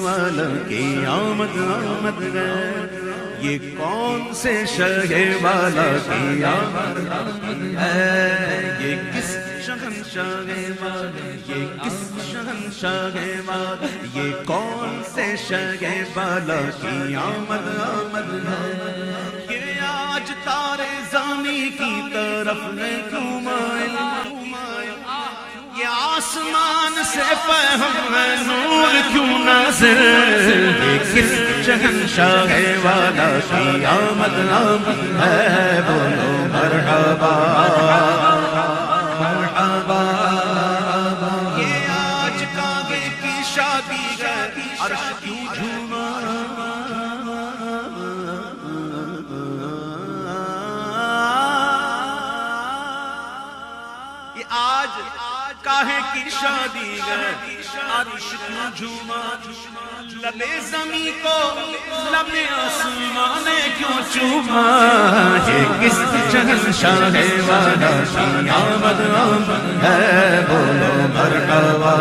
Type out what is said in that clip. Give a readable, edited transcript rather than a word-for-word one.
والا کی آمد آمد ہے، یہ کون سے شہ والا کی آمد ہے، یہ کس شہنشاہ والا، یہ کس شہنشاہ والا، یہ کون سے شہ والا کی آمد آمد ہے، یہ آج تارے زمین کی طرف ہے کیوں مائل، یہ آسمان سے فہم ہے نور کیوں نازل، یہ کس شہنشاہ والا کی آمد آمد ہے، بولو مرحبا مرحبا، یہ آج کعبے کی شادی ہے عرش کیوں جھوما، یہ آج کاہے کی شادی ہے عرش کیوں جھوما، لبے زمین کو لبے آسمان کیوں چوما، یہ کس شہنشاہ والا کی آمد آمد ہے، بولو مرحبا